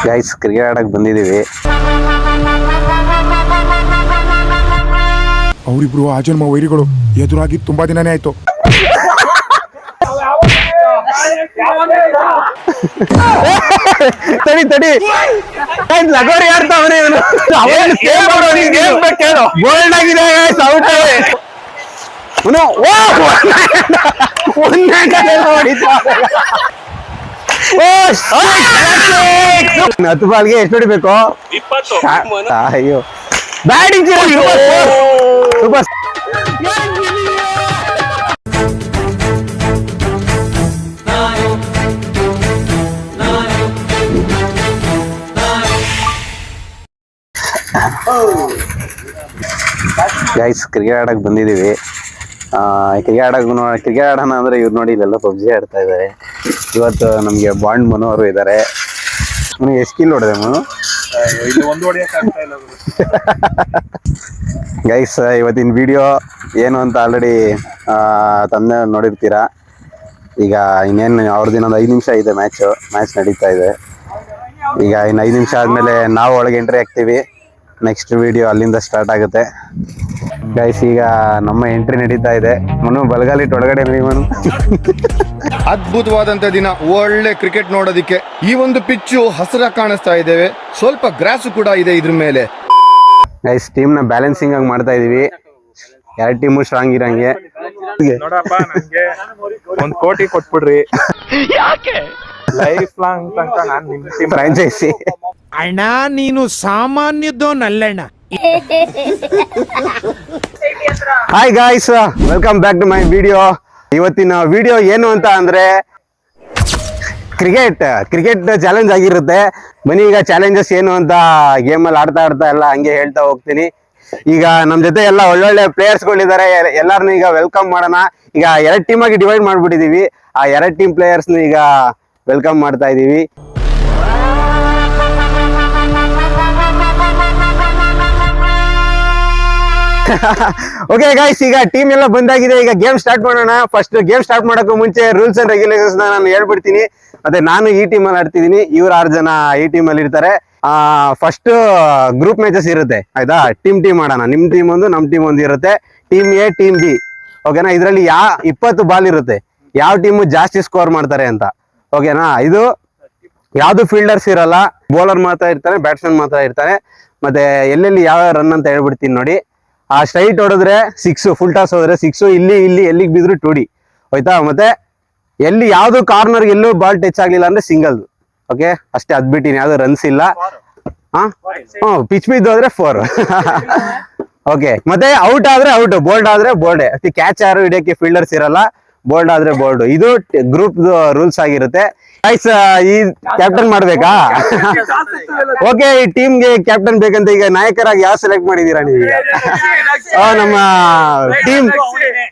Guys cricket ಆಡಕ್ ಬಂದಿದೀವಿ. ಅವರಿಬ್ರು ಆಜನ್ಮ ವೈರಿಗಳು. ಎದುರಾಗಿ ತುಂಬಾ ದಿನನೇ ಆಯ್ತು. ತಡಿ ತಡಿ ಲಗೋರಿ ಆಡ್ತಾವ್ರೆ ಬೋಲ್ಡ್ ಆಗಿದೆ ಹತ್ತು ಬಾಲ್ಗೆ ಎಷ್ಟು ಹೊಡಿಬೇಕು? ಅಯ್ಯೋ ಬ್ಯಾಟಿಂಗ್ ಸೂಪರ್. ಗೈಸ್ ಕ್ರಿಕೆಟ್ ಆಡಕ್ ಬಂದಿದೀವಿ. ಕ್ರಿಕೆಟ್ ಆಡೋಣ ಅಂದ್ರೆ ಇವ್ರು ನೋಡಿ ಇಲ್ಲೆಲ್ಲ ಪಬ್ಜಿ ಆಡ್ತಾ ಇದಾರೆ. ಇವತ್ತು ನಮ್ಗೆ ಬಾಂಡ್ ಮನು ಅವರು ಇದಾರೆ. ಎಷ್ಟು ಕಿಲ್ ಹೊಡೆದೆ ಮನು? ಗೈಸ್ ಇವತ್ತಿನ ವಿಡಿಯೋ ಏನು ಅಂತ ಆಲ್ರೆಡಿ ತಂದೆ ನೋಡಿರ್ತೀರಾ. ಈಗ ಇನ್ನೇನು ಅವ್ರದ್ದು ಇನ್ನೊಂದು 5 ನಿಮಿಷ ಇದೆ ಮ್ಯಾಚ್ ನಡೀತಾ ಇದೆ. ಈಗ ಇನ್ನು 5 ನಿಮಿಷ ಆದ್ಮೇಲೆ ನಾವು ಒಳಗೆ ಎಂಟ್ರಿ ಆಗ್ತೀವಿ. ನೆಕ್ಸ್ಟ್ ವಿಡಿಯೋ ಅಲ್ಲಿಂದ ಸ್ಟಾರ್ಟ್ ಆಗುತ್ತೆ. ಗೈಸ್ ಈಗ ನಮ್ಮ ಎಂಟ್ರಿ ನಡೀತಾ ಇದೆ. ಮನು ಬಲಗಾಲಿಟ್ಟು ಒಳಗಡೆ ಮನು. ಅದ್ಭುತವಾದಂತ ದಿನ, ಒಳ್ಳೆ ಕ್ರಿಕೆಟ್ ನೋಡೋದಿಕ್ಕೆ. ಈ ಒಂದು ಪಿಚ್ಚು ಹಸಿರಾಗಿ ಕಾಣಿಸ್ತಾ ಇದ್ದೇವೆ, ಸ್ವಲ್ಪ ಗ್ರಾಸ್ ಕೂಡ ಇದೆ ಇದ್ರ ಮೇಲೆ. ಗೈಸ್ ಟೀಮ್ ನ ಬ್ಯಾಲೆನ್ಸಿಂಗ್ ಆಗಿ ಮಾಡ್ತಾ ಇದೀವಿ. 2 ಟೀಮು ಸ್ಟ್ರಾಂಗ್ ಇರಂಗೆ. ನೋಡಪ್ಪ ನಂಗೆ 1 ಕೋಟಿ ಕೊಟ್ಬಿಡ್ರಿ. ಯಾಕೆ ಲೈಫ್ ಲಾಂಗ್ ತನಕ ನಾನು ನಿಮ್ಮ ಟೀಮ್ ಫ್ರಾಂಚೈಸಿ. ಅಣ್ಣ ನೀನು ಸಾಮಾನ್ಯದೋನಲ್ಲಣ್ಣ. Hi guys, welcome back to my video. ಇವತ್ತಿನ ವಿಡಿಯೋ ಏನು ಅಂತ ಅಂದ್ರೆ ಕ್ರಿಕೆಟ್ ಚಾಲೆಂಜ್ ಆಗಿರುತ್ತೆ. ಬನ್ನಿ ಈಗ ಚಾಲೆಂಜಸ್ ಏನು ಅಂತ ಗೇಮಲ್ಲಿ ಆಡ್ತಾ ಎಲ್ಲ ಹಂಗೆ ಹೇಳ್ತಾ ಹೋಗ್ತೀನಿ. ಈಗ ನಮ್ ಜೊತೆ ಎಲ್ಲ ಒಳ್ಳೊಳ್ಳೆ ಪ್ಲೇಯರ್ಸ್ಗಳಿದ್ದಾರೆ. ಎಲ್ಲಾರನ್ನು ಈಗ ವೆಲ್ಕಮ್ ಮಾಡೋಣ. ಈಗ 2 ಟೀಮ್ ಆಗಿ ಡಿವೈಡ್ ಮಾಡ್ಬಿಟ್ಟಿದೀವಿ. ಆ 2 ಟೀಮ್ ಪ್ಲೇಯರ್ಸ್ನ ಈಗ ವೆಲ್ಕಮ್ ಮಾಡ್ತಾ ಇದೀವಿ. ಓಕೆ ಗೈಸ್, ಈಗ ಟೀಮ್ ಎಲ್ಲ ಬಂದಾಗಿದೆ. ಈಗ ಗೇಮ್ ಸ್ಟಾರ್ಟ್ ಮಾಡೋಣ. ಫಸ್ಟ್ ಗೇಮ್ ಸ್ಟಾರ್ಟ್ ಮಾಡೋಕ್ಕೂ ಮುಂಚೆ ರೂಲ್ಸ್ ಅಂಡ್ ರೆಗ್ಯುಲೇಷನ್ಸ್ ನಾನು ಹೇಳ್ಬಿಡ್ತೀನಿ. ಮತ್ತೆ ನಾನು ಈ ಟೀಮ್ ಅಲ್ಲಿ ಆಡ್ತಿದ್ದೀನಿ, ಇವ್ರು 6 ಜನ ಈ ಟೀಮ್ ಅಲ್ಲಿ ಇರ್ತಾರೆ. ಫಸ್ಟ್ ಗ್ರೂಪ್ ಮ್ಯಾಚಸ್ ಇರುತ್ತೆ, ಆಯ್ತಾ? ಟೀಮ್ ಆಡೋಣ. ನಿಮ್ ಟೀಮ್ ಒಂದು, ನಮ್ ಟೀಮ್ ಒಂದು ಇರುತ್ತೆ. Team A, team B. ಓಕೆನಾ? ಇದ್ರಲ್ಲಿ 20 ಬಾಲ್ ಇರುತ್ತೆ. ಯಾವ ಟೀಮು ಜಾಸ್ತಿ ಸ್ಕೋರ್ ಮಾಡ್ತಾರೆ ಅಂತ. ಓಕೆನಾ? ಇದು ಯಾವ್ದು ಫೀಲ್ಡರ್ಸ್ ಇರಲ್ಲ, ಬೌಲರ್ ಮಾತ್ರ ಇರ್ತಾನೆ, ಬ್ಯಾಟ್ಸ್ಮನ್ ಮಾತ್ರ ಇರ್ತಾನೆ. ಮತ್ತೆ ಎಲ್ಲೆಲ್ಲಿ ಯಾವ ರನ್ ಅಂತ ಹೇಳ್ಬಿಡ್ತೀನಿ ನೋಡಿ. ಆ ಸ್ಟ್ರೈಟ್ ಹೊಡೆದ್ರೆ 6, ಫುಲ್ ಟಾಸ್ ಹೋದ್ರೆ 6, ಇಲ್ಲಿ ಎಲ್ಲಿಗೆ ಬಿದ್ರು 2D ಹೋಯ್ತಾ. ಮತ್ತೆ ಎಲ್ಲಿ ಯಾವ್ದು ಕಾರ್ನರ್ ಎಲ್ಲೂ ಬಾಲ್ ಟಚ್ ಆಗ್ಲಿಲ್ಲ ಅಂದ್ರೆ ಸಿಂಗಲ್. ಓಕೆ, ಅಷ್ಟೇ. ಅದ್ ಬಿಟ್ಟಿನಿ, ಯಾವ್ದು ರನ್ಸ್ ಇಲ್ಲ. ಪಿಚ್ ಬಿದ್ದು ಹೋದ್ರೆ 4. ಓಕೆ, ಮತ್ತೆ ಔಟ್ ಆದ್ರೆ ಔಟ್, ಬೋಲ್ಡ್ ಆದ್ರೆ ಬೋಲ್ಡ್. ಕ್ಯಾಚ್ ಯಾರು ಹಿಡಿಯಕ್ಕೆ ಫೀಲ್ಡರ್ಸ್ ಇರಲ್ಲ, ಬೋಲ್ಡ್ ಆದ್ರೆ ಬೋಲ್ಡ್. ಇದು ಗ್ರೂಪ್ ರೂಲ್ಸ್ ಆಗಿರುತ್ತೆ. ಗೈಸ್, ಈ ಕ್ಯಾಪ್ಟನ್ ಮಾಡ್ಬೇಕಾ? ಓಕೆ, ಈ ಟೀಮ್ಗೆ ಕ್ಯಾಪ್ಟನ್ ಬೇಕಂತ ಈಗ ನಾಯಕರಾಗಿ ಯಾವ ಸೆಲೆಕ್ಟ್ ಮಾಡಿದೀರಾ ನೀವು? ನಮ್ಮ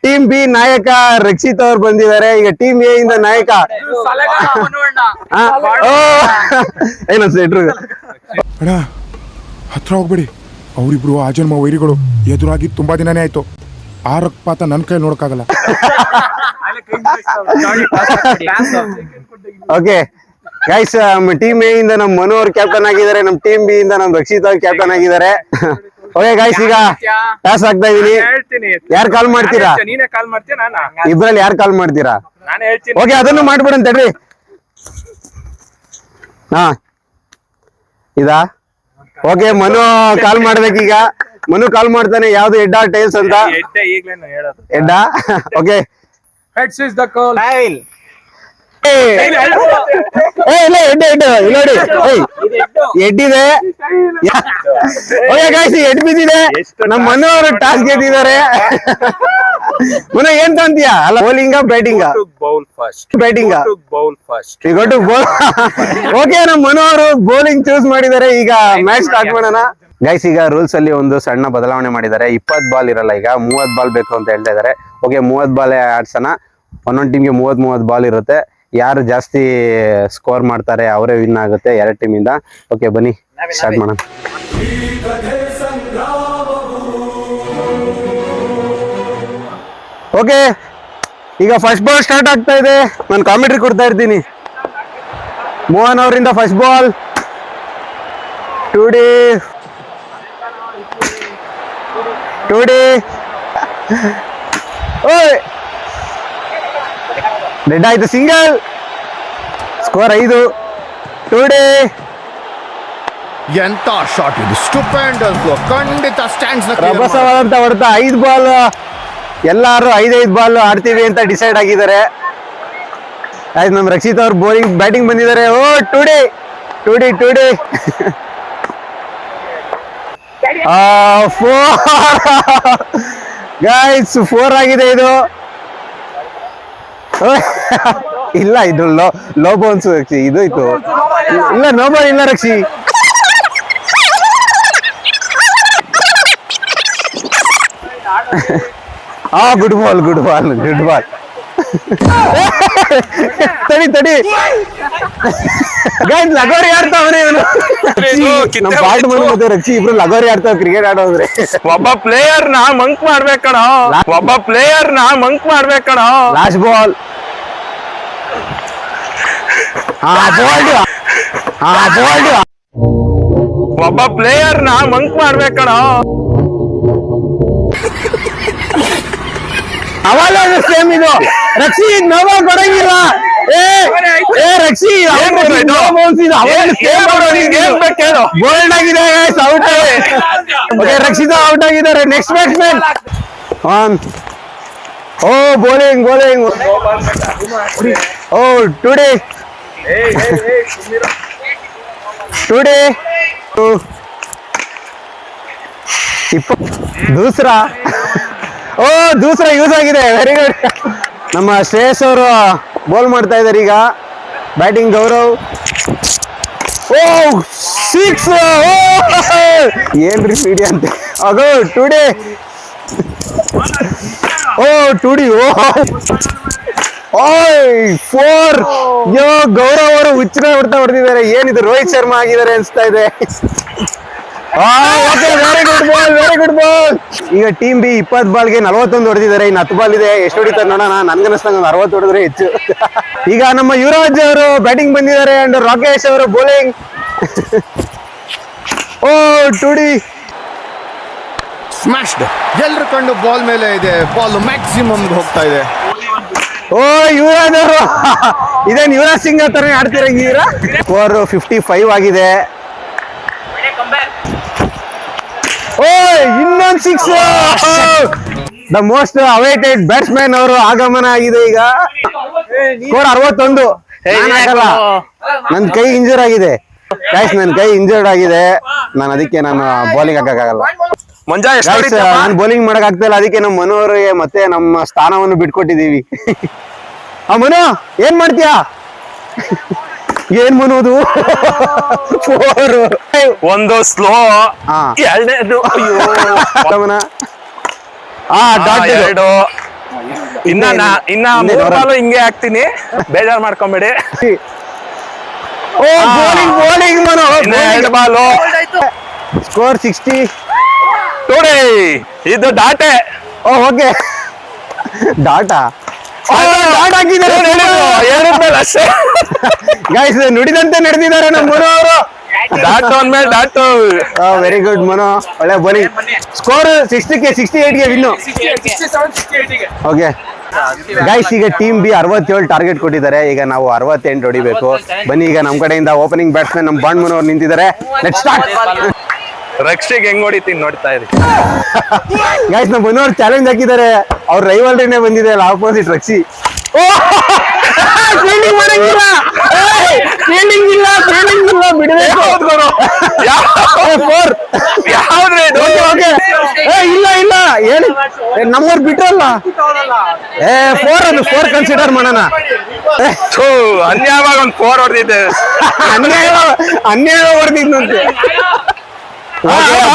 ಟೀಮ್ ಬಿ ನಾಯಕ ರಕ್ಷಿತ್ ಅವ್ರು ಬಂದಿದ್ದಾರೆ. ಈಗ ಟೀಮ್ ಎ ಇಂದ ನಾಯಕ ಏನನ್ಸು ಅಣ್ಣ, ಹತ್ರ ಹೋಗ್ಬೇಡಿ. ಅವರಿಬ್ರು ಆಜನ್ಮ ವೈರಿಗಳು. ಎದುರಾಗಿ ತುಂಬಾ ದಿನನೇ ಆಯ್ತು. ಆ ರಕ್ತಪಾತ ನನ್ನ ಕೈ ನೋಡಕ್ಕಾಗಲ್ಲ. ಓಕೆ ಗೈಸ್, ಟೀಮ್ ಎ ಇಂದ ನಮ್ ಮನು ಅವ್ರು ಕ್ಯಾಪ್ಟನ್ ಆಗಿದ್ದಾರೆ. ನಮ್ ಟೀಮ್ ಬಿ ಇಂದ ನಮ್ ರಕ್ಷಿತ್ ಅವ್ರು ಕ್ಯಾಪ್ಟನ್ ಆಗಿದ್ದಾರೆ. ಓಕೆ ಗೈಸ್, ಈಗ ಟಾಸ್ ಆಗ್ತಾ ಇದೀನಿ. ಯಾರು ಕಾಲ್ ಮಾಡ್ತೀರಾ? ಇಬ್ರಲ್ಲಿ ಯಾರು ಕಾಲ್ ಮಾಡ್ತೀರಾ? ಓಕೆ, ಅದನ್ನು ಮಾಡ್ಬಿಡಂತ ಹೇಳ್ರಿ. ಇದಾ? ಓಕೆ, ಮನು ಕಾಲ್ ಮಾಡ್ಬೇಕೀಗ. ಮನು ಕಾಲ್ ಮಾಡ್ತಾನೆ. ಯಾವ್ದು ಹೆಡ್ಡಾ ಟೈಲ್ಸ್ ಅಂತ? ಹೆಡ್ಡಾ. Okay, heads is the call. ನೋಡಿ ಎಡ್ಡಿದೆ. ಎಡ್ ಬಿದ್ದಿದೆ. ನಮ್ಮ ಮನು ಅವರು ಟಾಸ್ ಗೆದ್ದಿದ್ದಾರೆ. ಮನು ಏನ್ ತಂತೀಯ? ಅಲ್ಲ, ಬೌಲಿಂಗ ಬ್ಯಾಟಿಂಗ? ಬ್ಯಾಟಿಂಗ. ಓಕೆ, ನಮ್ಮ ಮನು ಅವರು ಬೌಲಿಂಗ್ ಚೂಸ್ ಮಾಡಿದ್ದಾರೆ. ಈಗ ಮ್ಯಾಚ್ ಸ್ಟಾರ್ಟ್ ಮಾಡೋಣ. ಗೈಸ್, ಈಗ ರೂಲ್ಸ್ ಅಲ್ಲಿ ಒಂದು ಸಣ್ಣ ಬದಲಾವಣೆ ಮಾಡಿದ್ದಾರೆ. 20 ಬಾಲ್ ಇರಲ್ಲ, ಈಗ 30 ಬಾಲ್ ಬೇಕು ಅಂತ ಹೇಳ್ತಾ ಇದಾರೆ. ಓಕೆ, 30 ಬಾಲ್ ಆಡ್ಸೋಣ. ಒಂದೊಂದು ಟೀಮ್ಗೆ 30 ಬಾಲ್ ಇರುತ್ತೆ. ಯಾರು ಜಾಸ್ತಿ ಸ್ಕೋರ್ ಮಾಡ್ತಾರೆ ಅವರೇ ವಿನ್ ಆಗುತ್ತೆ 2 ಟೀಮಿಂದ. ಓಕೆ, ಬನ್ನಿ ಸ್ಟಾರ್ಟ್ ಮಾಡೋಣ. ಓಕೆ, ಈಗ ಫಸ್ಟ್ ಬಾಲ್ ಸ್ಟಾರ್ಟ್ ಆಗ್ತಾ ಇದೆ. ನಾನು ಕಾಮೆಂಟ್ರಿ ಕೊಡ್ತಾ ಇರ್ತೀನಿ. ಮೋಹನ್ ಅವರಿಂದ ಫಸ್ಟ್ ಬಾಲ್. ಟುಡಿ ಓಯ್ ಡೆಡ್ ಆಯ್ತು, ಸಿಂಗಲ್. ಸ್ಕೋರ್ 5. ಟುಡಿ ಎಂತ ಶಾಟ್ ಇದು, ಸ್ಟುಪೆಂಡಸ್, ಖಂಡಿತ ಸ್ಟ್ಯಾಂಡ್ಸ್ ರಭಸವಾದಂತ ಹೊಡೆತ. 5 ಬಾಲ್, ಎಲ್ಲಾರು 5 ಬಾಲ್ ಆಡ್ತೀವಿ ಅಂತ ಡಿಸೈಡ್ ಆಗಿದ್ದಾರೆ. ಆಯ್ತು, ನಮ್ ರಕ್ಷಿತ್ ಅವ್ರು ಬ್ಯಾಟಿಂಗ್ ಬಂದಿದ್ದಾರೆ. ಓ ಟುಡಿ ಟುಡಿ ಟುಡಿ 4 ಗೈಸ್, 4 ಆಗಿದೆ ಇದು. ಇಲ್ಲ, ಇದು ಲೋ ಬೌನ್ಸ್ ರಕ್ಷಿ, ಇದು ಇತ್ತು. ಇಲ್ಲ, ನೋ ಬಾಲ್ ಇಲ್ಲ ರಕ್ಷಿ. ಗುಡ್ ಬಾಲ್ ತಡಿ ಗೈಸ್, ಲಗೋರಿ ಆಡ್ತಾವ್ರೆ ಇವನು. ನಮ್ ಪಾರ್ಟ್ ಬಂದು ಮತ್ತೆ ರಕ್ಷಿ ಇಬ್ರು ಲಗೋರಿ ಆಡ್ತಾವ ಕ್ರಿಕೆಟ್ ಆಡೋದ್ರೆ. ಒಬ್ಬ ಪ್ಲೇಯರ್ ನ ಮಂಕ್ ಮಾಡ್ಬೇಕಣ, ಲಾಸ್ಟ್ ಬಾಲ್. ಬೋಲ್ಡ್. ಒಬ್ಬ ಪ್ಲೇಯರ್ ನ ಮಂಕ್ ಮಾಡ್ಬೇಕಣ. ಅವಾಗ ಸೇಮ್ ಇದು ರಕ್ಷಿ, ನೋವ ಕೊಡಂಗಿಲ್ಲ. ರಕ್ಷಿ ಬೋಲ್ಡ್ ಆಗಿದೆ, ಔಟ್. ರಕ್ಷಿತ ಔಟ್ ಆಗಿದ್ದಾರೆ. Next batsman on. ಓ ಬೌಲಿಂಗ್. ಓ ಟುಡಿ ದೂಸರಾ ಯೂಸ್ ಆಗಿದೆ. Very good. ನಮ್ಮ ಶ್ರೇಯಸ್ ಅವರು ಬೌಲ್ ಮಾಡ್ತಾ ಇದ್ದಾರೆ ಈಗ. ಬ್ಯಾಟಿಂಗ್ ಗೌರವ್. ಓ 6. ಏನ್ರಿ ಪೀಡಿ ಅಂತ. ಅದು ಟುಡಿ. ಓಯ್ 4. ಗೌರವ್ ಅವರು ಹುಚ್ಚನ ಹೊಡೆದಿದ್ದಾರೆ. ಏನಿದು, ರೋಹಿತ್ ಶರ್ಮಾ ಆಗಿದ್ದಾರೆ ಅನ್ಸ್ತಾ ಇದೆ. Very good ball. ಈಗ ಟೀಮ್ ಬಿ 20 ಬಾಲ್ಗೆ 41 ಹೊಡೆದಿದ್ದಾರೆ. ಇನ್ನು 10 ಬಾಲ್ ಇದೆ. ಎಷ್ಟು ಹೊಡಿತಾರೆ ನೋಡೋಣ. ನನ್ಗನ್ನಿಸ್ತಂಗ 60 ಹೊಡೆದ್ರೆ ಹೆಚ್ಚು. ಈಗ ನಮ್ಮ ಯುವರಾಜ್ ಅವರು ಬ್ಯಾಟಿಂಗ್ ಬಂದಿದ್ದಾರೆ ಅಂಡ್ ರಾಕೇಶ್ ಅವರು ಬೌಲಿಂಗ್. ಓ ಟುಡಿ ಸ್ಮ್ಯಾಶ್ಡ್. ಎಲ್ರ ಕಣ್ಣು ಬಾಲ್ ಮೇಲೆ ಇದೆ. ಬಾಲ್ ಮ್ಯಾಕ್ಸಿಮಮ್ ಹೋಗ್ತಾ ಇದೆ. ಓ ಯುವರಾಜ್ ಅವರು ಇದೇನು ಯುವರಾಜ್ ಸಿಂಗ್ ಹತ್ರನೇ ಆಡ್ತಿರಂಗಿದ್ದೀರಾ. ಸ್ಕೋರ್ 55 ಆಗಿದೆ. ಇನ್ನೊಂದು 6. ದ ಮೋಸ್ಟ್ ಅವೈಟೆಡ್ ಬ್ಯಾಟ್ಸ್ಮನ್ ಅವರು ಆಗಮನ ಆಗಿದೆ ಈಗ. ಸ್ಕೋರ್ 61. ನನ್ ಕೈ ಇಂಜೂರ್ ಆಗಿದೆ ಗೈಸ್, ನಾನು ಅದಕ್ಕೆ ಬೌಲಿಂಗ್ ಹಾಕಕ್ಕಾಗಲ್ಲ. ನಾನು ಬೌಲಿಂಗ್ ಮಾಡಕ್ ಆಗ್ತಾ ಇಲ್ಲ. ಅದಕ್ಕೆ ನಮ್ಮ ಮನು ಅವರಿಗೆ ಮತ್ತೆ ನಮ್ಮ ಸ್ಥಾನವನ್ನು ಬಿಟ್ಕೊಟ್ಟಿದೀವಿ. ಮನು ಏನ್ ಮಾಡ್ತೀಯಾ? ಏನ್ ಮನೋದು? 4. ಒಂದು ಸ್ಲೋ, ಎರಡನೇದು ಎರಡು. ಇನ್ನ 3 ಬಾಲು ಹಿಂಗೆ ಹಾಕ್ತೀನಿ, ಬೇಜಾರ್ ಮಾಡ್ಕೊಂಬೇಡಿ. ಬೌಲಿಂಗ್ ಮನು. 2 ಬಾಲು. ಸ್ಕೋರ್ 60. ಟುಡಿ ಇದು ಡಾಟೆ. ಓಕೆ, ಡಾಟಾ ಅಷ್ಟೇ ಗೈಸ್, ನುಡಿದಂತೆ ನಡೆದಿದ್ದಾರೆ ನಮ್ಮ ಮನು ಅವರು. ಡಾಟ್ ಅಂದ್ಮೇಲೆ ಡಾಟು. ವೆರಿ ಗುಡ್ ಮನು, ಒಳ್ಳೆ ಬೌಲಿಂಗ್. ಸ್ಕೋರ್ 68ಗೆ ವಿನ್ನು. ಓಕೆ ಗೈಸ್, ಈಗ ಟೀಮ್ ಬಿ 67 ಟಾರ್ಗೆಟ್ ಕೊಟ್ಟಿದ್ದಾರೆ. ಈಗ ನಾವು 68 ಹೊಡಿಬೇಕು. ಬನ್ನಿ, ಈಗ ನಮ್ಮ ಕಡೆಯಿಂದ ಓಪನಿಂಗ್ ಬ್ಯಾಟ್ಸ್ಮನ್ ನಮ್ಮ ಬಾಂಡ್ ಮನು ಅವ್ರು ನಿಂತಿದ್ದಾರೆ. Let's start. ರಕ್ಷಿಗೆ ಹೆಂಗ್ ಹೊಡಿತೀನಿ ನೋಡ್ತಾ ಇರಿ ಗೈಸ್. ನಮ್ಮ ಮನು ಅವ್ರು ಚಾಲೆಂಜ್ ಹಾಕಿದ್ದಾರೆ. ಅವ್ರ ರೈವಲ್ರಿನೇ ಬಂದಿದೆ ಅಲ್ಲ, ಆಪೋಸಿಟ್ ರಕ್ಷಿ. ಫೀಲ್ಡಿಂಗ್ ಮಾಡಂಗಿಲ್ಲ, ಬಿಡಬೇಕು. 4. ಇಲ್ಲ ಹೇಳಿ, ನಮ್ಮವ್ರು ಬಿಟ್ರಲ್ಲ. 4 ಕನ್ಸಿಡರ್ ಮಾಡೋಣ. ಅನ್ಯಾವಾಗ ಒಂದು 4 ಹೊಡೆದಿದ್ದೆ. ಅನ್ಯಾಯ ಹೊಡೆದಿದ್ನಂತೆ.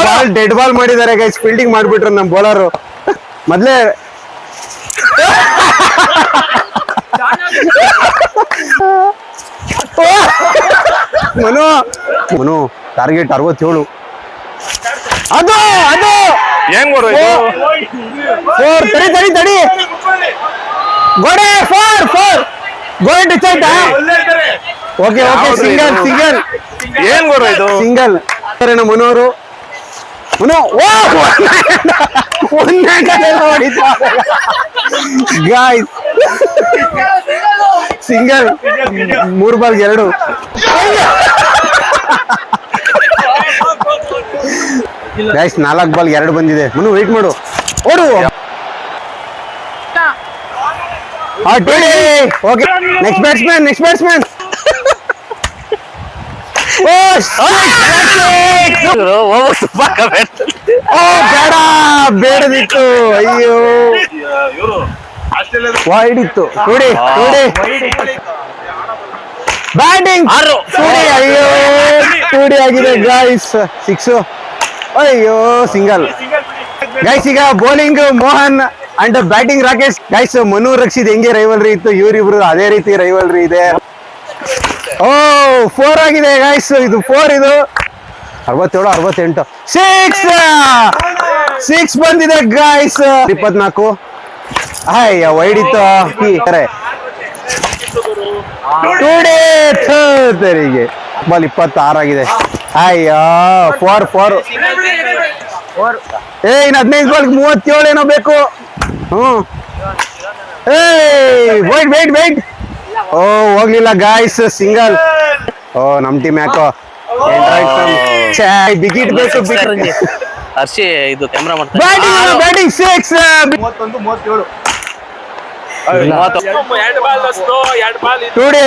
ಬಾಲ್ ಡೆಡ್ ಬಾಲ್ ಮಾಡಿದ್ದಾರೆ ಗೈಸ್. ಫೀಲ್ಡಿಂಗ್ ಮಾಡ್ಬಿಟ್ರು ನಮ್ಮ ಬೌಲರು. ಮೊದ್ಲೇ ಮನು ಟಾರ್ಗೆಟ್ 67. ಅದು ಏನ್ ಬರೋ ತಡಿ ಗೋಡೆ 4 ಗೋಡೆ ಟಚ್ ಆಯ್ತಾ? ಓಕೆ ಸಿಂಗಲ್ ಏನ್ ಬರೋ ಇದು ಸಿಂಗಲ್ ಮನೋರು ಮನೋ ಗಾಯ್ಸ್ ಸಿಂಗಲ್ 3 ಬಾಲ್ಗೆ 2 ಗೈಸ್ 4 ಬಾಲ್ಗೆ 2 ಬಂದಿದೆ ಮನು ವೇಟ್ ಮಾಡು ಓಡು ಓಕೆ ನೆಕ್ಸ್ಟ್ ಬ್ಯಾಟ್ಸ್ಮನ್ ಬೇಡದಿತ್ತು ಅಯ್ಯೋ ವೈಡ್ ಇತ್ತು ನೋಡಿ ಬ್ಯಾಟಿಂಗ್ ಅಯ್ಯೋ ಟೂಡಿ ಆಗಿದೆ ಗಾಯ್ಸ್ 6 ಅಯ್ಯೋ ಸಿಂಗಲ್ ಗೈಸ್ ಈಗ bowling Mohan and batting Rakesh guys Manu Rakshit ಹೆಂಗೆ ರೈವಲ್ರಿ ಇತ್ತು ಇವರಿಬ್ರು ಅದೇ ರೀತಿ ರೈವಲ್ರಿ ಇದೆ ಓ 4 ಆಗಿದೆ ಗೈಸ್ ಇದು 4 ಇದು 67 6 ಬಂದಿದೆ ಗೈಸ್ 24 ಅಯ್ಯ ವೈಡ್ ಇತ್ತು ತೆರಿಗೆ ಬಾಲ್ 26 ಆಗಿದೆ ಅಯ್ಯೋ 4 ಇನ್ನು 15 ಬಾಲ್ಗೆ 37 ಏನೋ ಬೇಕು ವೇಟ್ ಓ ಹೋಗ್ಲಿಲ್ಲ ಗಾಯ್ಸ್ ಸಿಂಗಲ್ ಓ ನಮ್ ಟೀಮ್ ಯಾಕೋ ಬಿಗಿಟ್ ಬೇಕು ಹರ್ಷಿ ಇದು ಕ್ಯಾಮ್ರಾ ಬ್ಯಾಟಿಂಗ್ 6 ಟೂಡಿ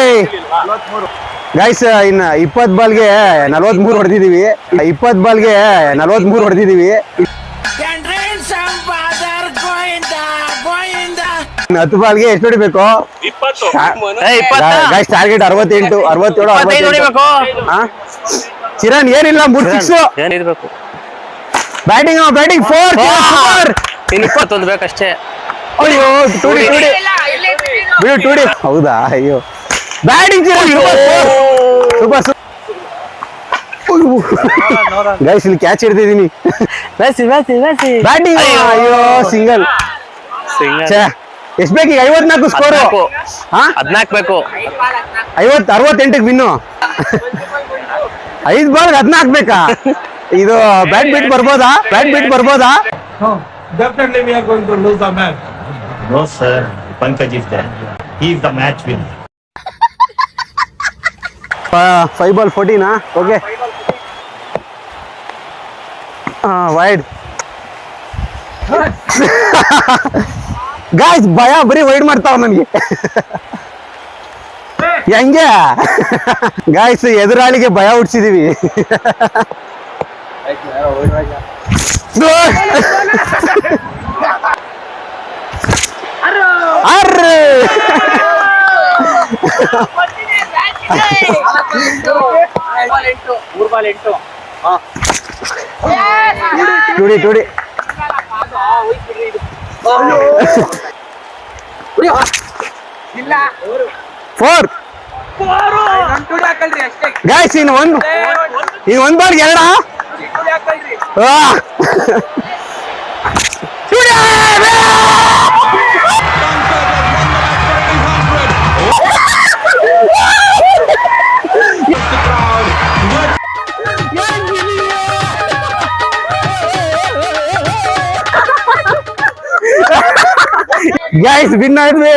ಗೈಸ್ ಇನ್ನ 20 ಬಾಲ್ಗೆ 43 ಹೊಡೆದಿದೀವಿ 20 ಬಾಲ್ಗೆ 43 ಹೊಡೆದಿದೀವಿ 10 ಬಾಲ್ಗೆ ಎಷ್ಟು ಹೊಡಿಬೇಕು ಗೈಸ್ ಟಾರ್ಗೆಟ್ 67 ಚಿರಣ್ ಏನಿಲ್ಲ 3 6 ಏನಿರ್ಬೇಕು ಬ್ಯಾಟಿಂಗ್ 4 ಇನ್ನು 21 ಬೇಕಷ್ಟೇ ಅಯ್ಯೋ ಟೂಡಿ ಬಿಡು ಟೂಡಿ ಹೌದಾ ಅಯ್ಯೋ ಬ್ಯಾಟಿಂಗ್ ಚಿರಣ್ ಸೂಪರ್ ಗೈಸ್ ಇಲ್ಲಿ ಕ್ಯಾಚ್ ಹಿಡ್ತಿದೀನಿ ಬ್ಯಾಟಿಂಗ್ ಅಯ್ಯೋ ಸಿಂಗಲ್ ಎಷ್ಟ್ ಬೇಕು ಈಗ 54 ಸ್ಕೋರು 14 ಬೇಕು 68ಗೆ ಬಿನ್ನು 5 ಬಾಲ್ಗೆ 14 ಬೇಕಾ ಇದು ಬ್ಯಾಟ್ ಬಿಟ್ ಬರ್ಬೋದಾ Definitely we are going to lose the match. No, sir. Pankaj is there. He is the match winner. 5 ball 14 okay wide guys ಭಯ ಬರೀ ವೈಡ್ ಮಾಡ್ತಾವ ನನಗೆ ಹೆಂಗೆ ಗಾಯ್ಸ್ ಎದುರಾಳಿಗೆ ಭಯ ಹುಡ್ಸಿದೀವಿ ಟೂಡಿ 4 ಗಾಯ್ಸ್ ಇನ್ನು ಒಂದು ಬಾಲ್ಗೆ 2 ಗಾಯ್ಸ್ ವಿನ್ ಆದ್ವಿ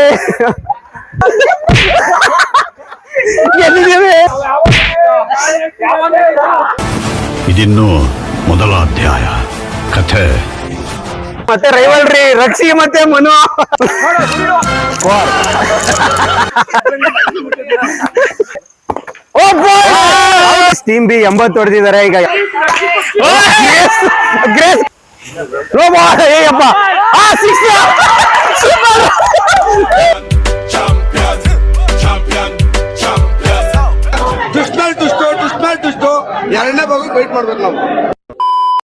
ಗೆದ್ದಿದ್ದೇವೆ ಇದಿನ್ನು ಮೊದಲ ಅಧ್ಯಾಯ ಕಥೆ ಮತ್ತೆ ರೈವಲ್ರಿ ರಕ್ಷಿ ಮತ್ತೆ ಮನು ಟೀಮ್ ಬಿ 80 ಹೊಡೆದಿದ್ದಾರೆ ಈಗ ಗ್ರೇಸ್ ಏಯಪ್ಪ 6